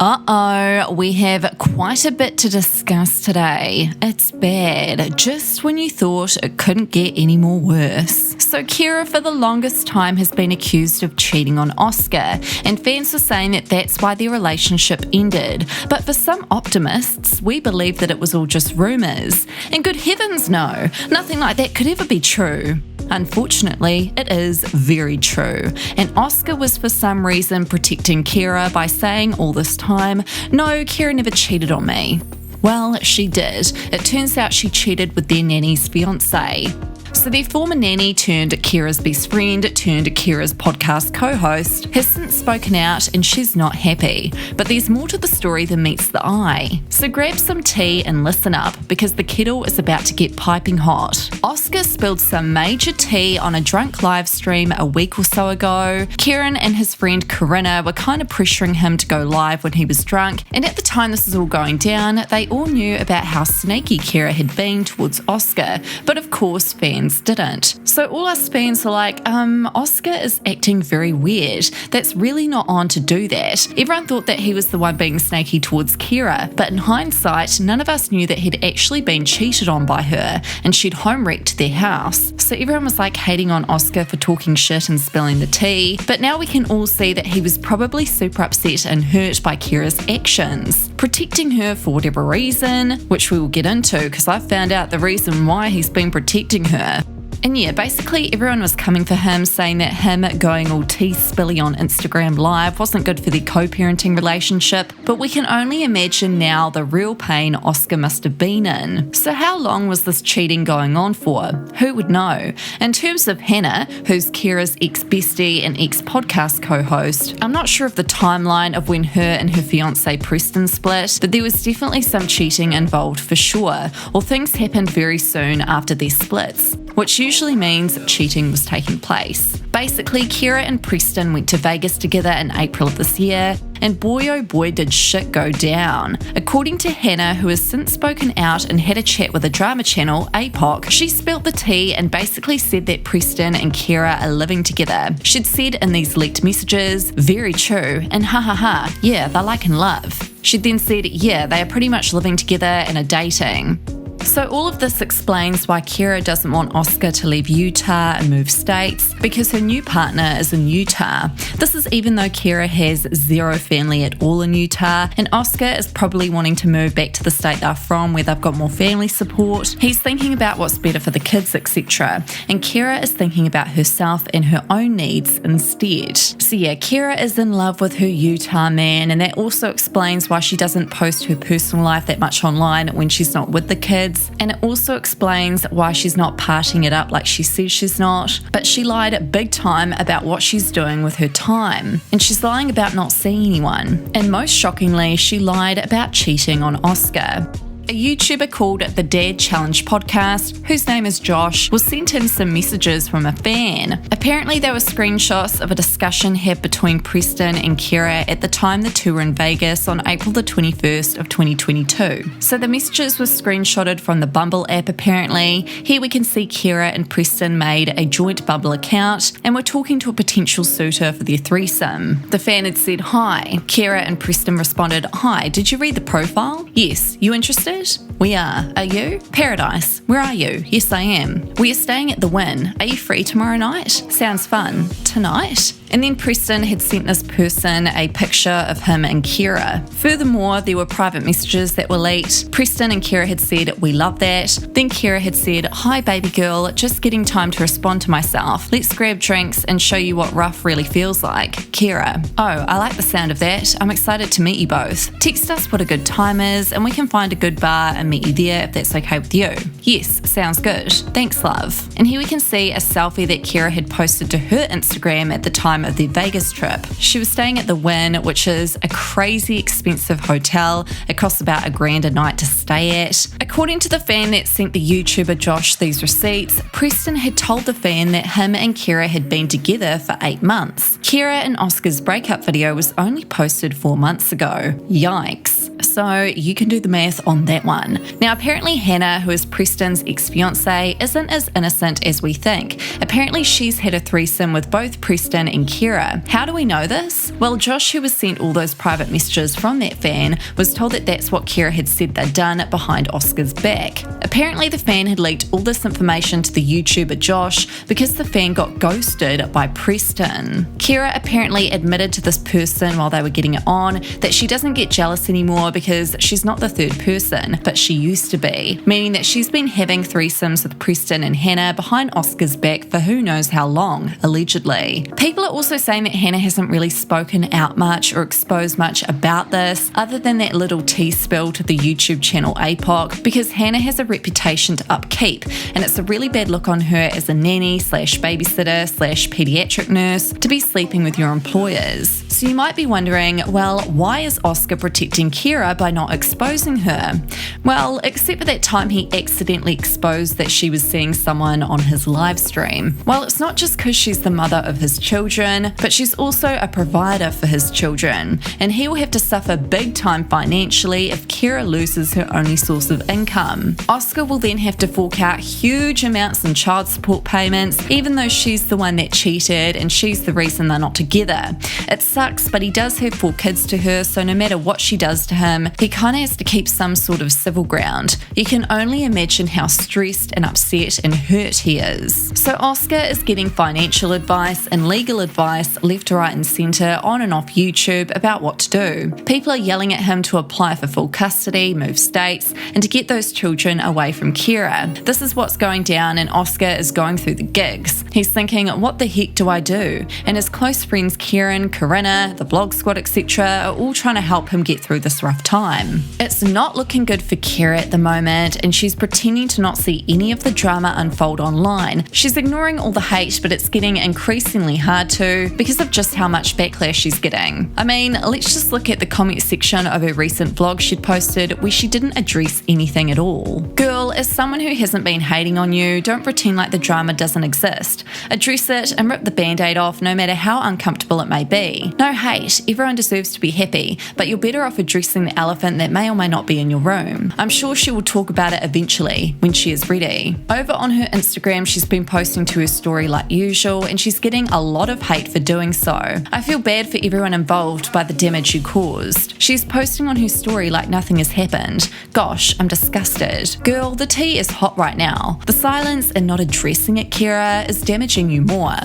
We have quite a bit to discuss today. It's bad, just when you thought it couldn't get any more worse. So Kyra for the longest time has been accused of cheating on Oscar, and fans are saying that that's why their relationship ended. But for some optimists, we believe that it was all just rumours. And good heavens no, nothing like that could ever be true. Unfortunately, it is very true, and Oscar was for some reason protecting Kyra by saying all this time, "No, Kyra never cheated on me." Well, she did. It turns out she cheated with their nanny's fiancé. So their former nanny turned Kyra's best friend turned Kyra's podcast co-host has since spoken out and she's not happy. But there's more to the story than meets the eye. So grab some tea and listen up because the kettle is about to get piping hot. Oscar spilled some major tea on a drunk live stream a week or so ago. Kieran and his friend Corinna were kind of pressuring him to go live when he was drunk, and at the time this is all going down, they all knew about how sneaky Kyra had been towards Oscar, but of course fans didn't. So all us fans are like, Oscar is acting very weird. That's really not on to do that. Everyone thought that he was the one being snaky towards Kyra, but in hindsight, none of us knew that he'd actually been cheated on by her and she'd home wrecked their house. So everyone was like hating on Oscar for talking shit and spilling the tea, but now we can all see that he was probably super upset and hurt by Kyra's actions, protecting her for whatever reason, which we will get into because I found out the reason why he's been protecting her. And yeah, basically everyone was coming for him, saying that him going all tea spilly on Instagram Live wasn't good for their co-parenting relationship, but we can only imagine now the real pain Oscar must have been in. So how long was this cheating going on for? Who would know? In terms of Hannah, who's Kyra's ex-bestie and ex-podcast co-host, I'm not sure of the timeline of when her and her fiancé Preston split, but there was definitely some cheating involved for sure, or things happened very soon after their splits, which usually means cheating was taking place. Basically, Kyra and Preston went to Vegas together in April of this year, and boy oh boy did shit go down. According to Hannah, who has since spoken out and had a chat with the drama channel APOC, she spilt the tea and basically said that Preston and Kyra are living together. She'd said in these leaked messages, "Very true, and ha ha ha, yeah, they're like in love." She'd then said, "Yeah, they are pretty much living together and are dating." So all of this explains why Kyra doesn't want Oscar to leave Utah and move states, because her new partner is in Utah. This is even though Kyra has zero family at all in Utah, and Oscar is probably wanting to move back to the state they're from where they've got more family support. He's thinking about what's better for the kids, etc. And Kyra is thinking about herself and her own needs instead. So yeah, Kyra is in love with her Utah man, and that also explains why she doesn't post her personal life that much online when she's not with the kids. And it also explains why she's not partying it up like she says she's not. But she lied big time about what she's doing with her time. And she's lying about not seeing anyone. And most shockingly, she lied about cheating on Oscar. A YouTuber called the Dad Challenge podcast, whose name is Josh, was sent in some messages from a fan. Apparently they were screenshots of a discussion had between Preston and Kyra at the time the two were in Vegas on April the 21st of 2022. So the messages were screenshotted from the Bumble app apparently. Here we can see Kyra and Preston made a joint Bumble account and were talking to a potential suitor for their threesome. The fan had said, "Hi." Kyra and Preston responded, "Hi, did you read the profile? Yes. You interested? We are. Are you? Paradise. Where are you? Yes, I am. We are staying at the Wynn. Are you free tomorrow night? Sounds fun. Tonight?" And then Preston had sent this person a picture of him and Kyra. Furthermore, there were private messages that were leaked. Preston and Kyra had said, "We love that." Then Kyra had said, "Hi baby girl, just getting time to respond to myself. Let's grab drinks and show you what rough really feels like. Kyra, oh, I like the sound of that. I'm excited to meet you both. Text us what a good time is and we can find a good bar and meet you there if that's okay with you. Yes, sounds good. Thanks, love." And here we can see a selfie that Kyra had posted to her Instagram at the time of their Vegas trip. She was staying at the Wynn, which is a crazy expensive hotel. It costs about $1,000 a night to stay at. According to the fan that sent the YouTuber Josh these receipts, Preston had told the fan that him and Kyra had been together for 8 months. Kyra and Oscar's breakup video was only posted 4 months ago. Yikes. So so you can do the math on that one. Now, apparently Hannah, who is Preston's ex-fiance, isn't as innocent as we think. Apparently she's had a threesome with both Preston and Kyra. How do we know this? Well, Josh, who was sent all those private messages from that fan, was told that that's what Kyra had said they'd done behind Oscar's back. Apparently the fan had leaked all this information to the YouTuber Josh because the fan got ghosted by Preston. Kyra apparently admitted to this person while they were getting it on that she doesn't get jealous anymore because she's not the third person, but she used to be, meaning that she's been having threesomes with Preston and Hannah behind Oscar's back for who knows how long, allegedly. People are also saying that Hannah hasn't really spoken out much or exposed much about this, other than that little tea spill to the YouTube channel APOC, because Hannah has a reputation to upkeep, and it's a really bad look on her as a nanny slash babysitter slash pediatric nurse to be sleeping with your employers. So you might be wondering, well, why is Oscar protecting Kyra by not exposing her? Well, except for that time he accidentally exposed that she was seeing someone on his live stream. Well, it's not just because she's the mother of his children, but she's also a provider for his children, and he will have to suffer big time financially if Kyra loses her only source of income. Oscar will then have to fork out huge amounts in child support payments, even though she's the one that cheated and she's the reason they're not together. It sucks, but he does have 4 kids to her, so no matter what she does to him, he kinda has to keep some sort of civil ground. You can only imagine how stressed and upset and hurt he is. So Oscar is getting financial advice and legal advice left, right and centre on and off YouTube about what to do. People are yelling at him to apply for full custody, move states, and to get those children away from Kyra. This is what's going down, and Oscar is going through the gigs. He's thinking, what the heck do I do? And his close friends Kieran, Corinna, the blog squad, etc. are all trying to help him get through this rough time. It's not looking good for Kyra at the moment, and she's pretending to not see any of the drama unfold online. She's ignoring all the hate, but it's getting increasingly hard to because of just how much backlash she's getting. I mean, let's just look at the comment section of her recent vlog she'd posted where she didn't address anything at all. Girl, as someone who hasn't been hating on you, don't pretend like the drama doesn't exist. Address it and rip the band-aid off no matter how uncomfortable it may be. No hate, everyone deserves to be happy, but you're better off addressing the elephant that may or may not be in your room. I'm sure she will talk about it eventually, when she is ready. Over on her Instagram, she's been posting to her story like usual, and she's getting a lot of hate for doing so. I feel bad for everyone involved by the damage you caused. She's posting on her story like nothing has happened. Gosh, I'm disgusted. Girl, the tea is hot right now. The silence and not addressing it, Kyra, is damaging you more.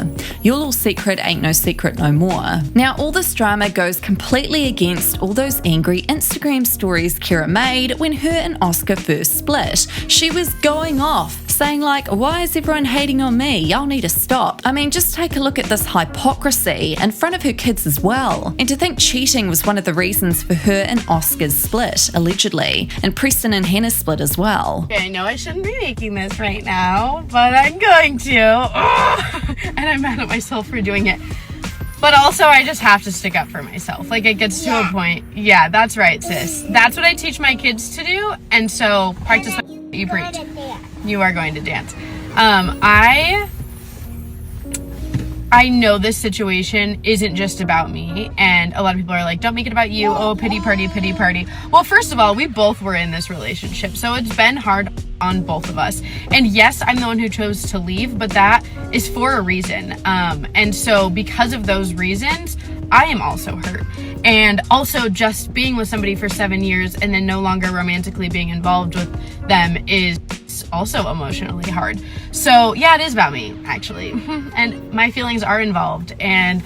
Your little secret ain't no secret no more. Now, all this drama goes completely against all those angry Instagram stories Kyra made when her and Oscar first split. She was going off, saying like, why is everyone hating on me? Y'all need to stop. I mean, just take a look at this hypocrisy in front of her kids as well. And to think cheating was one of the reasons for her and Oscar's split, allegedly, and Preston and Hannah's split as well. I know I shouldn't be making this right now, but I'm going to. And I'm mad at myself for doing it. But also, I just have to stick up for myself. Like, it gets to a point. Yeah, that's right, sis. That's what I teach my kids to do. And so, practice what you preach. You are going to dance. I know this situation isn't just about me, and a lot of people are like, don't make it about you. Oh, pity party, pity party. Well, first of all, we both were in this relationship, so it's been hard on both of us. And yes, I'm the one who chose to leave, but that is for a reason. And so because of those reasons, I am also hurt. And also just being with somebody for 7 years and then no longer romantically being involved with them is also emotionally hard. So yeah, it is about me, actually. And my feelings are involved. And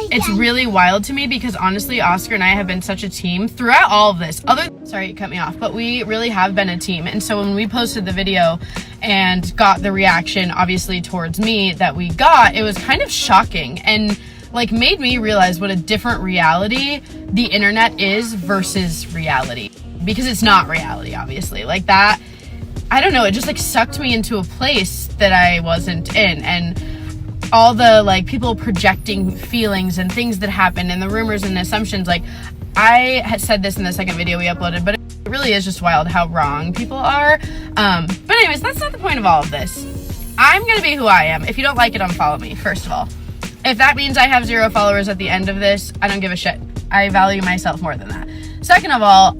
it's really wild to me because honestly, Oscar and I have been such a team throughout all of this. Sorry, it cut me off, but we really have been a team. And so when we posted the video and got the reaction, obviously towards me, that we got, it was kind of shocking and like made me realize what a different reality the internet is versus reality, because it's not reality, obviously. Like that, I don't know, it just like sucked me into a place that I wasn't in, and all the like people projecting feelings and things that happened and the rumors and assumptions. Like I had said this in the second video we uploaded, but it really is just wild how wrong people are. But anyways, that's not the point of all of this. I'm gonna be who I am. If you don't like it, unfollow me, first of all. If that means I have 0 followers at the end of this, I don't give a shit. I value myself more than that. Second of all,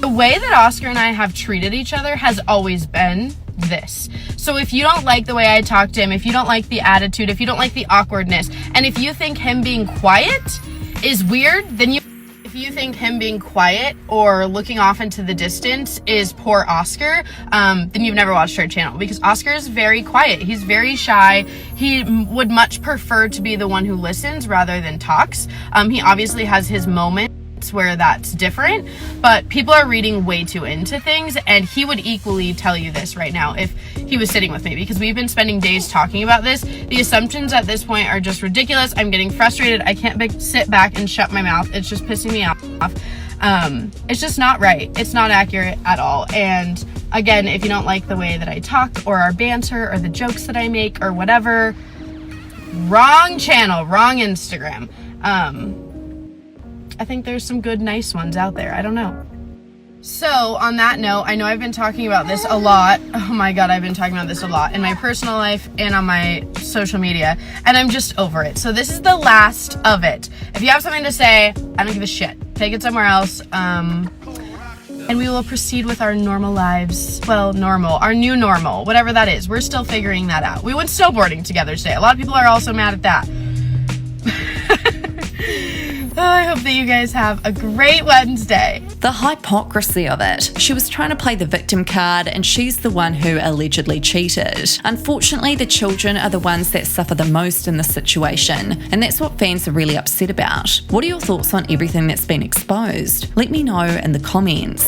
the way that Oscar and I have treated each other has always been this. So if you don't like the way I talk to him, if you don't like the attitude, if you don't like the awkwardness, and if you think him being quiet is weird, then if you think him being quiet or looking off into the distance is poor Oscar, then you've never watched our channel, because Oscar is very quiet. He's very shy. He would much prefer to be the one who listens rather than talks. He obviously has his moments where that's different, but people are reading way too into things, and he would equally tell you this right now if he was sitting with me, because we've been spending days talking about this. The assumptions at this point are just ridiculous. I'm getting frustrated. I can't sit back and shut my mouth. It's just pissing me off. It's just not right. It's not accurate at all. And again, if you don't like the way that I talk or our banter or the jokes that I make or whatever, wrong channel, wrong Instagram. I think there's some good, nice ones out there. I don't know. So on that note, I know I've been talking about this a lot. Oh my God, I've been talking about this a lot in my personal life and on my social media, and I'm just over it. So this is the last of it. If you have something to say, I don't give a shit. Take it somewhere else. And we will proceed with our normal lives. Well, our new normal, whatever that is. We're still figuring that out. We went snowboarding together today. A lot of people are also mad at that. Oh, I hope that you guys have a great Wednesday. The hypocrisy of it. She was trying to play the victim card, and she's the one who allegedly cheated. Unfortunately, the children are the ones that suffer the most in this situation, and that's what fans are really upset about. What are your thoughts on everything that's been exposed? Let me know in the comments.